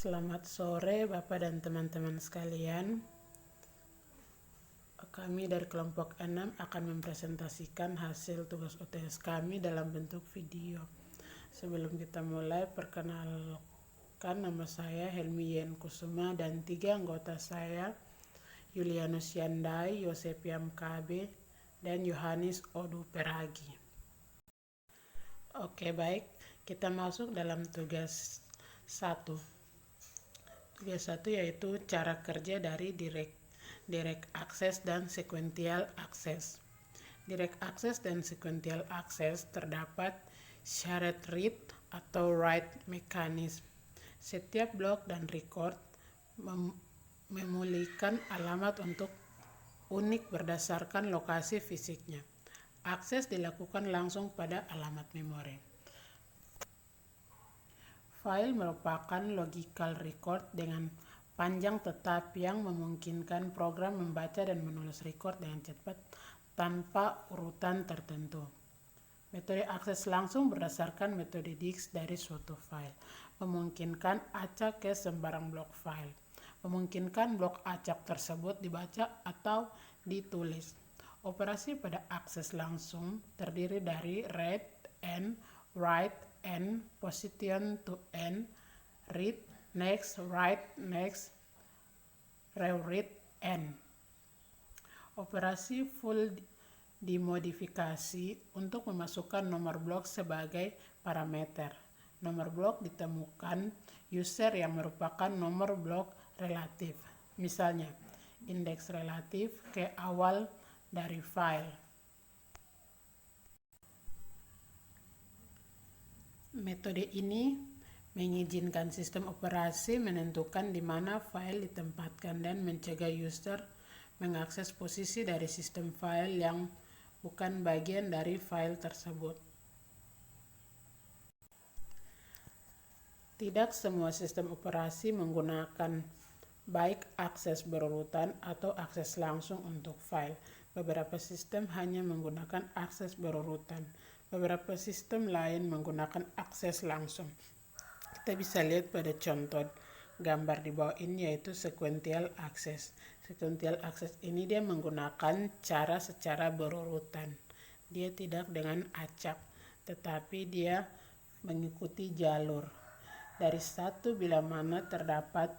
Selamat sore Bapak dan teman-teman sekalian. Kami dari kelompok 6 akan mempresentasikan hasil tugas UTS kami dalam bentuk video. Sebelum kita mulai, perkenalkan nama saya Helmi Yen Kusuma dan 3 anggota saya, Yulianus Yandai, Yosepiam Kabe, dan Yohanes Odu Peragi. Oke, baik, kita masuk dalam tugas 1. Tugas 1 yaitu cara kerja dari direct access dan sequential access. Direct access dan sequential access terdapat shared read atau write mechanism. Setiap blok dan record memiliki alamat untuk unik berdasarkan lokasi fisiknya. Akses dilakukan langsung pada alamat memori. File merupakan logical record dengan panjang tetap yang memungkinkan program membaca dan menulis record dengan cepat tanpa urutan tertentu. Metode akses langsung berdasarkan metode DIX dari suatu file, memungkinkan acak ke sembarang blok file, memungkinkan blok acak tersebut dibaca atau ditulis. Operasi pada akses langsung terdiri dari read and write and position to end, read, next, write, next, reread, end. Operasi full dimodifikasi untuk memasukkan nomor blok sebagai parameter. Nomor blok ditemukan user yang merupakan nomor blok relatif. Misalnya, indeks relatif ke awal dari file. Metode ini mengizinkan sistem operasi menentukan di mana file ditempatkan dan mencegah user mengakses posisi dari sistem file yang bukan bagian dari file tersebut. Tidak semua sistem operasi menggunakan baik akses berurutan atau akses langsung untuk file. Beberapa sistem hanya menggunakan akses berurutan. Beberapa sistem lain menggunakan akses langsung. Kita bisa lihat pada contoh gambar di bawah ini yaitu sequential access. Sequential access ini dia menggunakan cara secara berurutan. Dia tidak dengan acak, tetapi dia mengikuti jalur. Dari 1 bila mana terdapat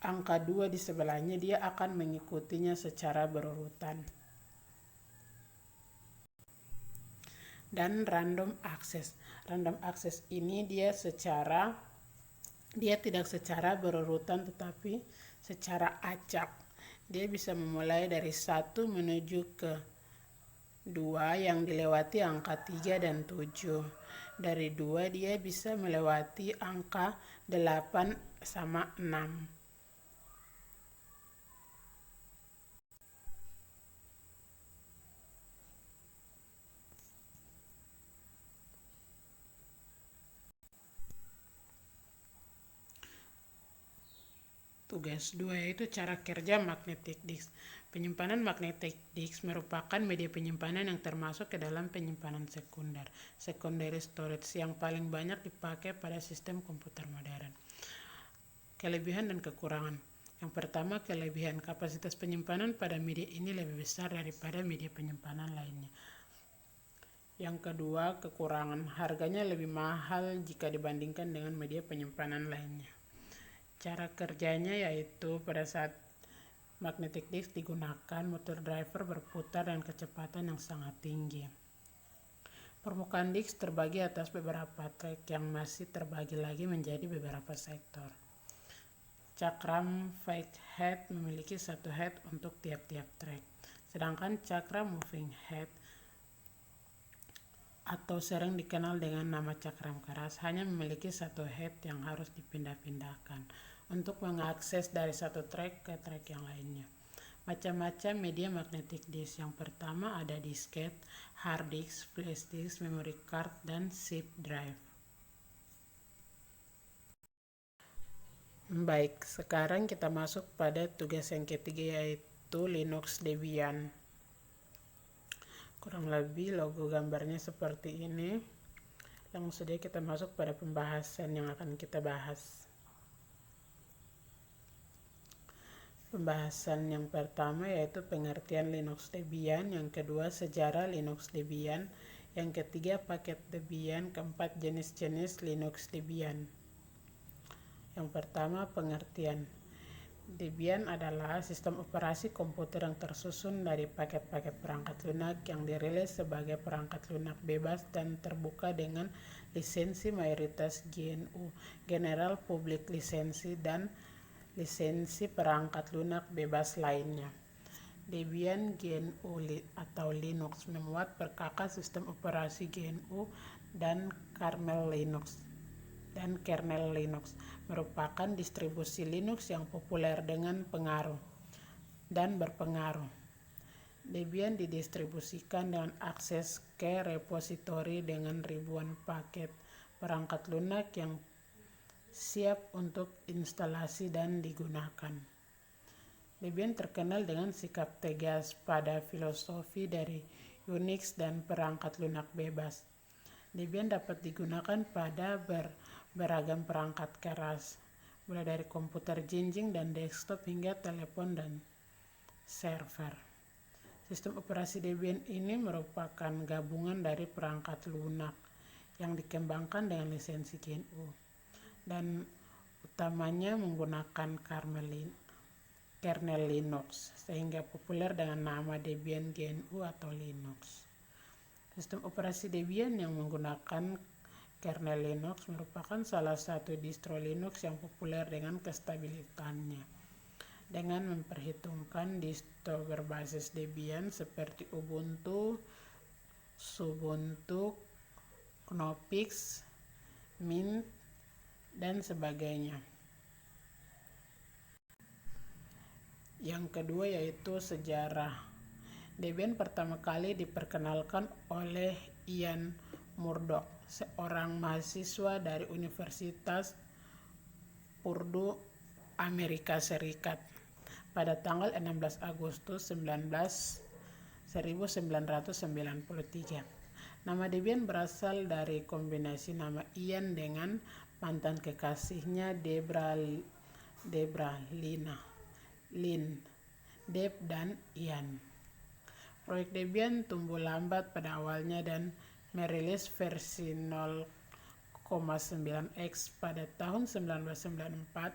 angka 2 di sebelahnya, dia akan mengikutinya secara berurutan. Dan random access. Random access ini dia tidak secara berurutan tetapi secara acak. Dia bisa memulai dari 1 menuju ke 2 yang dilewati angka 3 dan 7. Dari 2 dia bisa melewati angka 8 sama 6. Tugas 2 yaitu cara kerja magnetic disk. Penyimpanan magnetic disk merupakan media penyimpanan yang termasuk ke dalam penyimpanan sekunder. Secondary storage yang paling banyak dipakai pada sistem komputer modern. Kelebihan dan kekurangan. Yang pertama, kelebihan kapasitas penyimpanan pada media ini lebih besar daripada media penyimpanan lainnya. Yang kedua, kekurangan. Harganya lebih mahal jika dibandingkan dengan media penyimpanan lainnya. Cara kerjanya yaitu pada saat magnetic disk digunakan, motor driver berputar dengan kecepatan yang sangat tinggi. Permukaan disk terbagi atas beberapa track yang masih terbagi lagi menjadi beberapa sektor. Cakram fake head memiliki 1 head untuk tiap-tiap track, sedangkan cakram moving head atau sering dikenal dengan nama cakram keras hanya memiliki 1 head yang harus dipindah-pindahkan untuk mengakses dari satu track ke track yang lainnya. Macam-macam media magnetic disk. Yang pertama ada disket, hard disk, flash disk, memory card, dan zip drive. Baik, sekarang kita masuk pada tugas yang ketiga yaitu Linux Debian. Kurang lebih logo gambarnya seperti ini. Langsung saja kita masuk pada pembahasan yang akan kita bahas. Pembahasan yang pertama yaitu pengertian Linux Debian, yang kedua sejarah Linux Debian, yang ketiga paket Debian, keempat jenis-jenis Linux Debian. Yang pertama, pengertian. Debian adalah sistem operasi komputer yang tersusun dari paket-paket perangkat lunak yang dirilis sebagai perangkat lunak bebas dan terbuka dengan lisensi mayoritas GNU, General Public Lisensi, dan lisensi perangkat lunak bebas lainnya. Debian GNU atau Linux memuat perkakas sistem operasi GNU dan kernel Linux merupakan distribusi Linux yang populer dengan pengaruh dan berpengaruh. Debian didistribusikan dengan akses ke repositori dengan ribuan paket perangkat lunak yang siap untuk instalasi dan digunakan. Debian terkenal dengan sikap tegas pada filosofi dari Unix dan perangkat lunak bebas. Debian dapat digunakan pada beragam perangkat keras, mulai dari komputer jinjing dan desktop hingga telepon dan server. Sistem operasi Debian ini merupakan gabungan dari perangkat lunak yang dikembangkan dengan lisensi GNU dan utamanya menggunakan kernel Linux, sehingga populer dengan nama Debian GNU atau Linux. Sistem operasi Debian yang menggunakan kernel Linux merupakan salah satu distro Linux yang populer dengan kestabilitannya. Dengan memperhitungkan distro berbasis Debian seperti Ubuntu, Xubuntu, Knoppix, Mint, dan sebagainya. Yang kedua yaitu sejarah. Debian pertama kali diperkenalkan oleh Ian Murdoch, seorang mahasiswa dari Universitas Purdue, Amerika Serikat, pada tanggal 16 Agustus 1993. Nama Debian berasal dari kombinasi nama Ian dengan mantan kekasihnya Debra Lynn, Deb dan Ian. Proyek Debian tumbuh lambat pada awalnya dan merilis versi 0,9x pada tahun 1994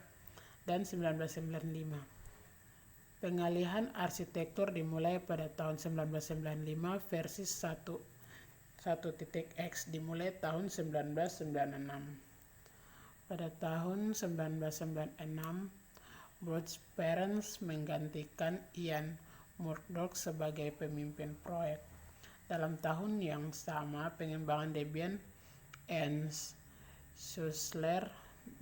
dan 1995. Pengalihan arsitektur dimulai pada tahun 1995, versi 1.x dimulai tahun 1996. Pada tahun 1996, Bruce Perens menggantikan Ian Murdoch sebagai pemimpin proyek. Dalam tahun yang sama, pengembangan Debian, Ernst Schussler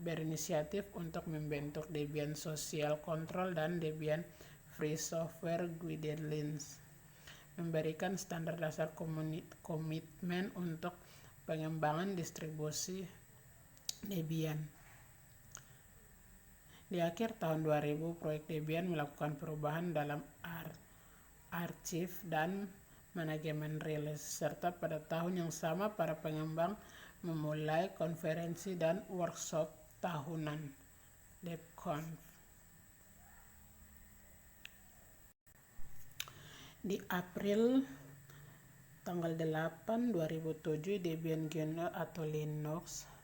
berinisiatif untuk membentuk Debian Social Control dan Debian Free Software Guidelines, memberikan standar dasar komitmen untuk pengembangan distribusi Debian. Di akhir tahun 2000, proyek Debian melakukan perubahan dalam arsip dan manajemen rilis, serta pada tahun yang sama para pengembang memulai konferensi dan workshop tahunan DebConf. Di April tanggal 8, 2007, Debian GNU atau Linux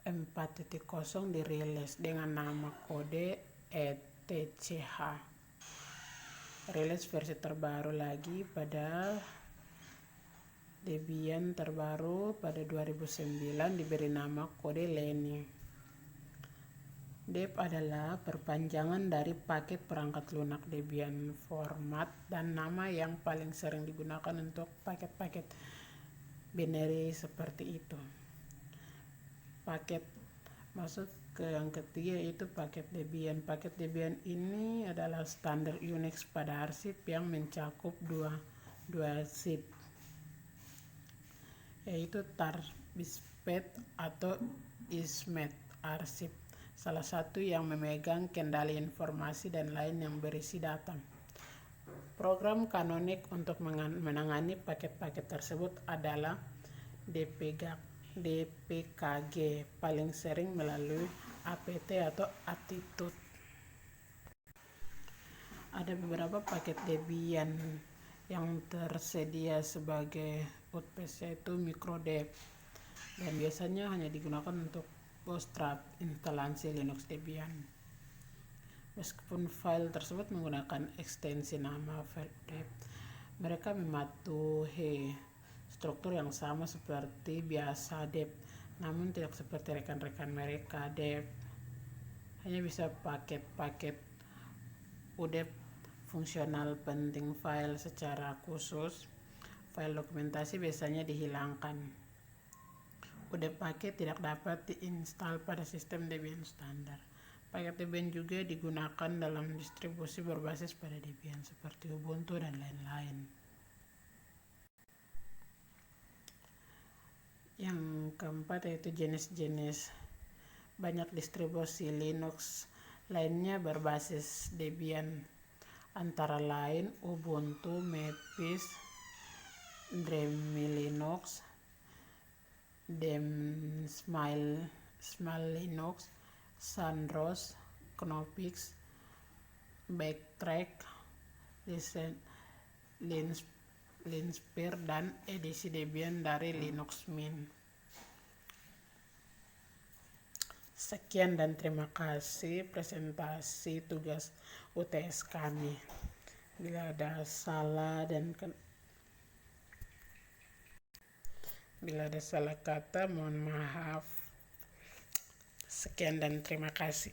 4.0 dirilis dengan nama kode etc. Rilis versi terbaru lagi pada Debian terbaru pada 2009 diberi nama kode Lenny. Deb adalah perpanjangan dari paket perangkat lunak Debian format dan nama yang paling sering digunakan untuk paket-paket binary seperti itu. Paket masuk ke yang ketiga yaitu paket Debian. Paket Debian ini adalah standar Unix pada arsip yang mencakup dua zip, yaitu tar bisped atau ismet arsip, salah satu yang memegang kendali informasi dan lain yang berisi data. Program kanonik untuk menangani paket-paket tersebut adalah DPKG, paling sering melalui apt atau attitude. Ada beberapa paket Debian yang tersedia sebagai bootpath, yaitu microdep, dan biasanya hanya digunakan untuk bootstrap instalasi Linux Debian. Meskipun file tersebut menggunakan ekstensi nama file dep, mereka mematuhi struktur yang sama seperti biasa dep, namun tidak seperti rekan-rekan mereka. Dep hanya bisa paket-paket udep fungsional penting file secara khusus. File dokumentasi biasanya dihilangkan. Udep paket tidak dapat diinstal pada sistem Debian standar. Paket Debian juga digunakan dalam distribusi berbasis pada Debian seperti Ubuntu dan lain-lain. Yang keempat yaitu jenis-jenis. Banyak distribusi Linux lainnya berbasis Debian, antara lain Ubuntu, Mepis, Dremio-Linux, Smile-Linux, Sunrose, Knoppix, Backtrack, Linspire, dan edisi Debian dari Linux Mint. Sekian dan terima kasih presentasi tugas UTS kami. Bila ada salah kata, mohon maaf. Sekian dan terima kasih.